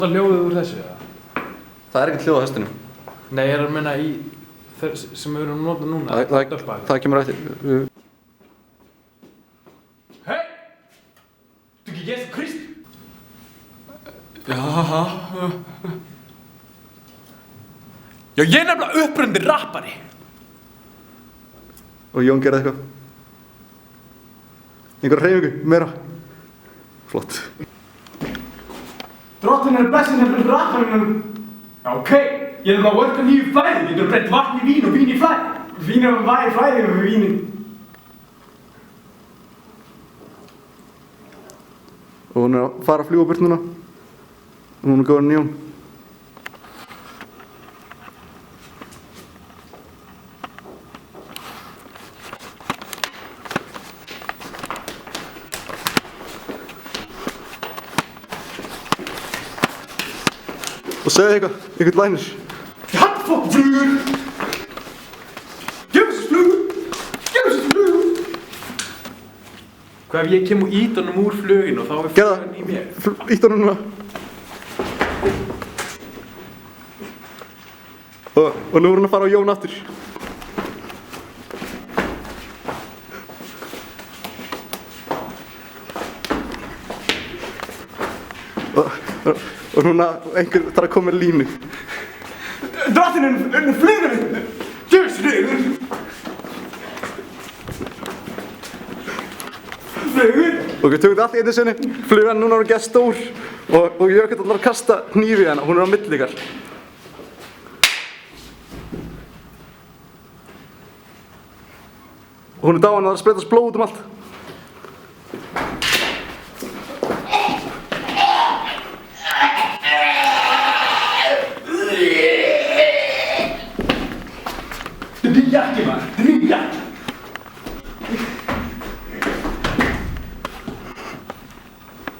Það hljóðið úr þessu, eða? Það er ekkert hljóð á hestunum. Nei, ég er að menna í sem við erum að nota núna. Það kemur eftir. Hei! Þú ekki Jésu Krist? Já, ég er nefnilega upprundir rappari. Og Jón gerði eitthvað. Einhverja hreyfingu, meira. Flott. Drottinn er blessin nefnilega rapparinn. Já, ok. Ég er bara að worka nýju flæði. Getur breytt vatn í vín og vín í flæði. Vín er að flæði og víni. Og hún er að fara að fljúga burt núna. Og hún er góðan í Jón. Og segði eitthvað lænir. Ég hætti fokk flugur! Gef þessu flugur! Gef þessu flugur! Hvað ef ég kem og ít honum úr fluginu og þá er flugan í mér? Ítt honum núna. Og nú er hann að fara á Jón aftur. Og núna einhver þarf að koma með línu. Drottinn er flugur! Gef þessu flugur! Flugur! Og við tökum þetta allt í einu sinni. Flugan núna er að gera stór. Og Jökull ætlar að kasta hnífi í hana. Hún er á milli ykkar. Og hún er dáin og það er að spreytast blóð út um allt. Det blir jakki, maður. Det blir jakki.